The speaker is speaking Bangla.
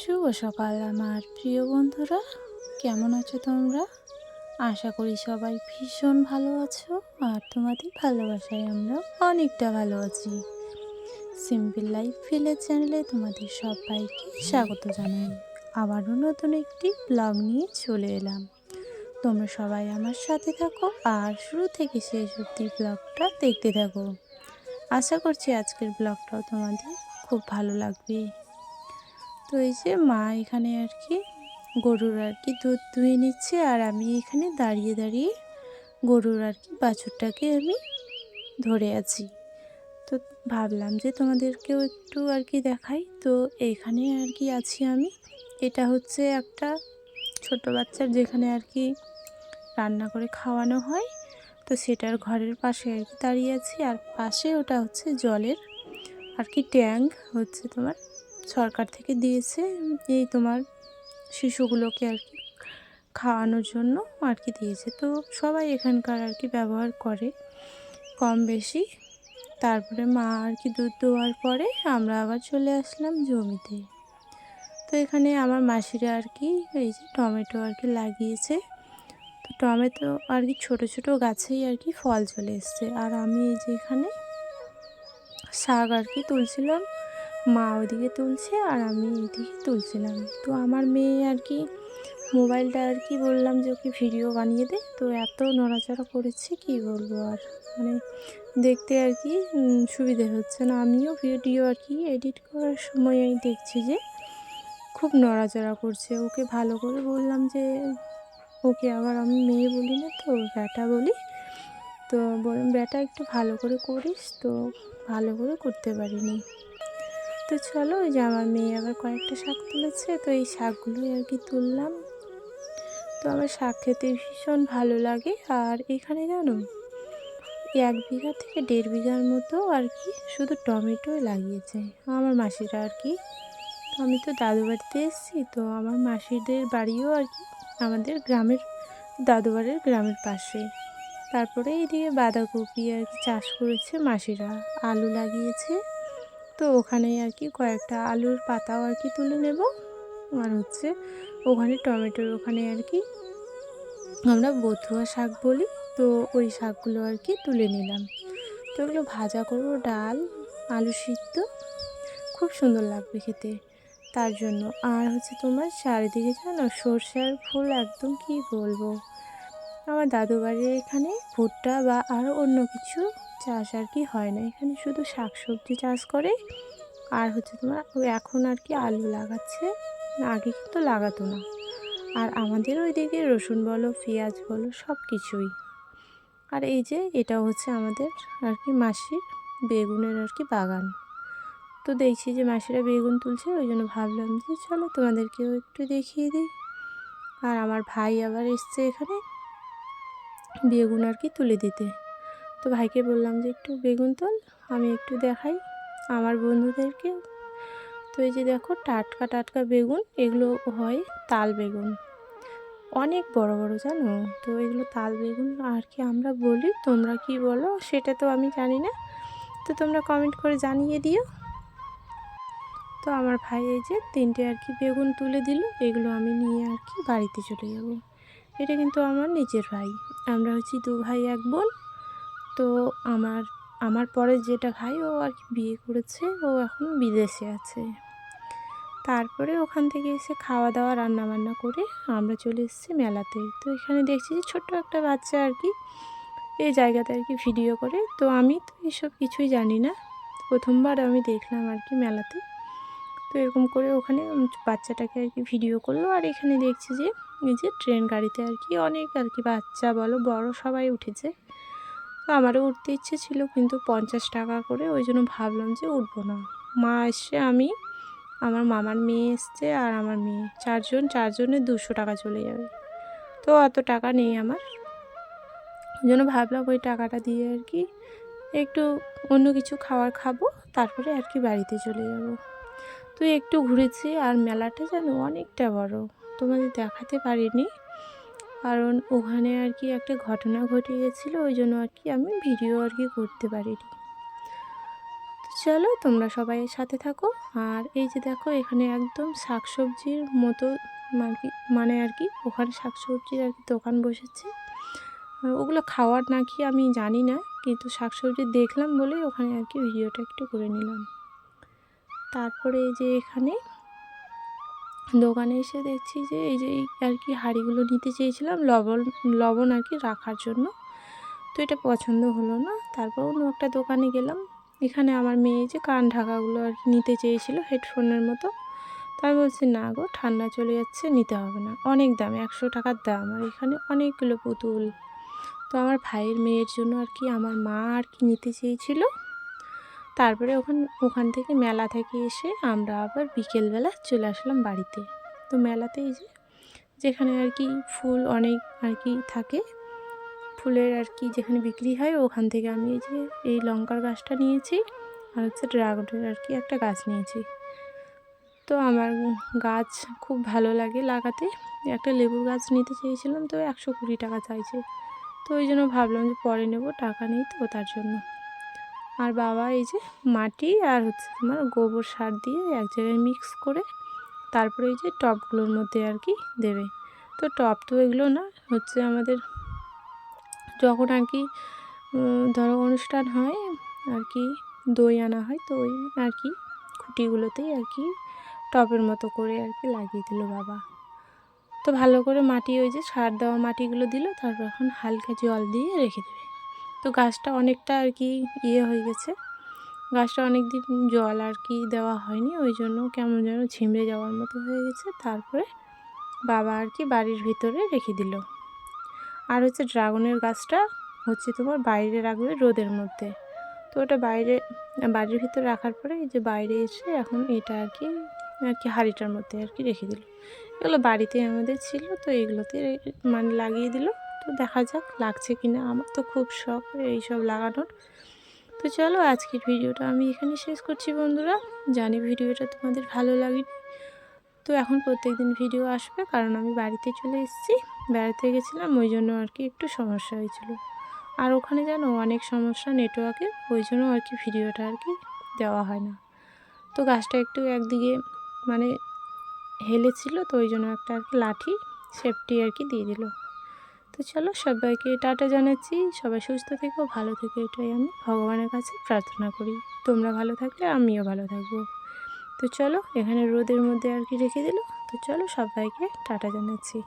শুভ সকাল আমার প্রিয় বন্ধুরা, কেমন আছো তোমরা? আশা করি সবাই ভীষণ ভালো আছো। আর তোমাদের ভালোবাসায় আমরা অনেকটা ভালো আছি। সিম্পল লাইফ ভিলেজ চ্যানেলে তোমাদের সবাইকে স্বাগত জানাই। আবারও নতুন একটি ব্লগ নিয়ে চলে এলাম। তোমরা সবাই আমার সাথে থাকো আর শুরু থেকে শেষ অবধি ব্লগটা দেখতে থাকো। আশা করছি আজকের ব্লগটাও তোমাদের খুব ভালো লাগবে। তো এই যে মা এখানে গরুর দুধ দুয়ে নিচ্ছে, আর আমি এখানে দাঁড়িয়ে দাঁড়িয়ে গরুর বাছুরটাকে আমি ধরে আছি। তো ভাবলাম যে তোমাদেরকেও একটু দেখাই। তো এইখানে আছি আমি। এটা হচ্ছে একটা ছোট বাচ্চার যেখানে রান্না করে খাওয়ানো হয়। তো সেটার ঘরের পাশে দাঁড়িয়ে আছি। আর পাশে ওটা হচ্ছে জলের ট্যাঙ্ক, হচ্ছে তোমার সরকার থেকে দিয়েছে এই তোমার শিশুগুলোকে খাওয়ানোর জন্য দিয়েছে। তো সবাই এখানকার ব্যবহার করে কম বেশি। তারপরে মা দুধ দেওয়ার পরে আমরা আবার চলে আসলাম জমিতে। তো এখানে আমার মাসিরা এই যে টমেটো লাগিয়েছে। তো টমেটো ছোট ছোট গাছেই ফল চলে এসছে। আর আমি এই যে এখানে শাক তুলছিলাম। মা ওইদিকে তুলছে আর আমি এইদিকে তুলছিলাম। তো আমার মেয়ে মোবাইলটা বললাম যে ওকে ভিডিও বানিয়ে দে। তো এত নড়াচড়া করেছে কি বলবো, আর মানে দেখতে সুবিধে হচ্ছে না। আমিও ভিডিও এডিট করার সময় আমি দেখছি যে খুব নড়াচড়া করছে। ওকে ভালো করে বললাম যে ওকে আবার আমি মেয়ে বলি না, তো ব্যাটা বলি। তো বললাম ব্যাটা একটু ভালো করে করিস, তো ভালো করে করতে পারিনি। তো চলো, ওই যে আমার মেয়ে আবার কয়েকটা শাক তুলেছে, তো এই শাকগুলোই তুললাম। তো আমার শাক খেতে ভীষণ ভালো লাগে। আর এখানে জানো 1 বিঘা থেকে 1.5 বিঘার মতো শুধু টমেটোই লাগিয়েছে আমার মাসিরা। তো আমি তো দাদু বাড়িতে এসেছি, তো আমার মাসিদের বাড়িও আমাদের গ্রামের পাশে। তারপরে এইদিকে বাঁধাকপি চাষ করেছে মাসিরা, আলু লাগিয়েছে। তো ওখানেই কয়েকটা আলুর পাতাও তুলে নেব। আর হচ্ছে ওখানে টমেটোর ওখানে আমরা বথুয়া শাক বলি, তো ওই শাকগুলো তুলে নিলাম। তো ওগুলো ভাজা করবো, ডাল আলু সিদ্ধ, খুব সুন্দর লাগবে খেতে তার জন্য। আর হচ্ছে তোমার চারিদিকে জানো সরষের ফুল, একদম কি বলবো। আমার দাদু বাড়ির এখানে ভুট্টা বা আরও অন্য কিছু চাষ হয় না, এখানে শুধু শাকসবজি চাষ করে। আর হচ্ছে তোমার এখন আলু লাগাচ্ছে, আগে কিন্তু লাগাতো না। আর আমাদের ওইদিকে রসুন বলো, পেঁয়াজ বলো, সব কিছুই। আর এই যে এটা হচ্ছে আমাদের মাসির বেগুনের বাগান। তো দেখছি যে মাসিরা বেগুন তুলছে, ওই জন্য ভাবলাম যে চলো তোমাদেরকেও একটু দেখিয়ে দিই। আর আমার ভাই আবার এসছে এখানে বেগুন তুলে দিতে। তো ভাইকে বললাম যে একটু বেগুন তোল, আমি একটু দেখাই আমার বন্ধুদেরকে। তো এই যে দেখো টাটকা টাটকা বেগুন, এগুলো হয় তাল বেগুন, অনেক বড় বড় জানো। তো এগুলো তাল বেগুন আমরা বলি, তোমরা কি বলো সেটা তো আমি জানি না। তো তোমরা কমেন্ট করে জানিয়ে দিও। তো আমার ভাই এই যে 3টে বেগুন তুলে দিল, এগুলো আমি নিয়ে বাড়িতে চলে যাব। এটা কিন্তু আমার নিজের ভাই, আমরা হচ্ছি 2 ভাই 1 বোন। তো আমার পরে যেটা ভাই, ও বিয়ে করেছে, ও এখন বিদেশে আছে। তারপরে ওখান থেকে এসে খাওয়া দাওয়া রান্না বান্না করে আমরা চলে এসেছি মেলাতে। তো এখানে দেখছি যে ছোট্ট একটা বাচ্চা এই জায়গাতে ভিডিও করে। তো আমি তো এসব কিছুই জানি না, প্রথমবার আমি দেখলাম মেলাতে। তো এরকম করে ওখানে বাচ্চাটাকে ভিডিও করলো। আর এখানে দেখছি যে এই যে ট্রেন গাড়িতে অনেক বাচ্চা বলো বড় সবাই উঠেছে। তো আমারও উঠতে ইচ্ছে ছিল, কিন্তু 50 টাকা করে, ওই জন্য ভাবলাম যে উঠবো না। মা এসে, আমি, আমার মামার মেয়ে এসছে, আর আমার মেয়ে, চারজনের 200 টাকা চলে যাবে। তো অত টাকা নেই আমার, ওই জন্য ভাবলাম ওই টাকাটা দিয়ে একটু অন্য কিছু খাবো, তারপরে বাড়িতে চলে যাব। তো একটু ঘুরেছি। আর মেলাটা জানো অনেকটা বড়, তোমাদের দেখাতে পারিনি, কারণ ওখানে একটা ঘটনা ঘটে গেছিলো, ওই জন্য আমি ভিডিও করতে পারিনি। তো চলো তোমরা সবাই সাথে থাকো। আর এই যে দেখো এখানে একদম শাকসবজির মতো মানে আর কি ওখানে শাকসবজির আর কি দোকান বসেছে। ওগুলো খাওয়ার নাকি আমি জানি না, কিন্তু শাকসবজি দেখলাম বলেই ওখানে আর কি ভিডিওটা একটু করে নিলাম। তারপরে এই যে এখানে দোকানে এসে দেখছি যে এই যে আর কি হাঁড়িগুলো নিতে চেয়েছিলাম লবণ আর কি রাখার জন্য, তো এটা পছন্দ হলো না। তারপর অন্য একটা দোকানে গেলাম, এখানে আমার মেয়ে যে কান ঢাকাগুলো আর কি নিতে চেয়েছিল হেডফোনের মতো। তো আমি বলছি না গো, ঠান্ডা চলে যাচ্ছে, নিতে হবে না, অনেক দাম, 100 টাকার দাম, আর এখানে অনেকগুলো পুতুল। তো আমার ভাইয়ের মেয়ের জন্য আর কি আমার মা আর কি নিতে চেয়েছিল। তারপরে ওখান থেকে মেলা থেকে এসে আমরা আবার বিকেলবেলা চলে আসলাম বাড়িতে। তো মেলাতে এই যেখানে আর কি ফুল অনেক আর কি থাকে, ফুলের আর কি যেখানে বিক্রি হয়, ওখান থেকে আমি এই লঙ্কার গাছটা নিয়েছি, আর হচ্ছে ড্রাগনের আর কি একটা গাছ নিয়েছি। তো আমার গাছ খুব ভালো লাগে লাগাতে। একটা লেবুর গাছ নিতে চেয়েছিলাম, তো 120 টাকা চাইছে। তো ওই জন্য ভাবলাম যে পরে নেব, টাকা নেই তো তার জন্য। আর বাবা এই যে মাটি আর হচ্ছে তোমার গোবর সার দিয়ে এক জায়গায় মিক্স করে তারপরে এই যে টবগুলোর মধ্যে আর কি দেবে। তো টব তো এগুলো না, হচ্ছে আমাদের যখন আর কি ধরো অনুষ্ঠান হয় আর কি, দই আনা হয়, তো ওই আর কি খুঁটিগুলোতেই আর কি টবের মতো করে আর কি লাগিয়ে দিল বাবা। তো ভালো করে মাটি ওই যে সার দেওয়া মাটিগুলো দিল, তারপর এখন হালকা জল দিয়ে রেখে দেবে। তো গাছটা অনেকটা আর কি হয়ে গেছে, গাছটা অনেক দিন জল আর কি দেওয়া হয়নি, ওই জন্য কেমন যেন ঝিমড়ে যাওয়ার মতো হয়ে গেছে। তারপরে বাবা আর কি বাড়ির ভিতরে রেখে দিল। আর হচ্ছে ড্রাগনের গাছটা হচ্ছে তোমার বাইরে রাখবে রোদের মধ্যে। তো ওটা বাড়ির ভিতরে রাখার পরে এই যে বাইরে এসে এখন এটা আর কি হাঁড়িটার মধ্যে আর কি রেখে দিল। এগুলো বাড়িতে আমাদের ছিল, তো এগুলোতে মানে লাগিয়ে দিল। তো দেখা যাক লাগছে কি না, আমার তো খুব শখ এইসব লাগানোর। তো চলো আজকের ভিডিওটা আমি এখানে শেষ করছি বন্ধুরা। জানি ভিডিওটা তোমাদের ভালো লাগে। তো এখন প্রত্যেক দিন ভিডিও আসবে, কারণ আমি বাড়িতে চলে এসেছি, বেড়াতে গেছিলাম, ওই জন্য আর কি একটু সমস্যা হয়েছিল। আর ওখানে যেন অনেক সমস্যা নেটওয়ার্কের, ওই জন্য আর কি ভিডিওটা আর কি দেওয়া হয় না। তো গাছটা একটু একদিকে মানে হেলেছিল, তো ওই জন্য একটা আর কি লাঠি সেফটি আর কি দিয়ে দিল। তো চলো সবাইকে টাটা জানাচ্ছি, সবাই সুস্থ থেকো, ভালো থেকো, এটাই আমি ভগবানের কাছে প্রার্থনা করি। তোমরা ভালো থাকলে আমিও ভালো থাকবো। তো চলো এখানে রোদের মধ্যে আর কি রেখে দিল। তো চলো সবাইকে টাটা জানাচ্ছি।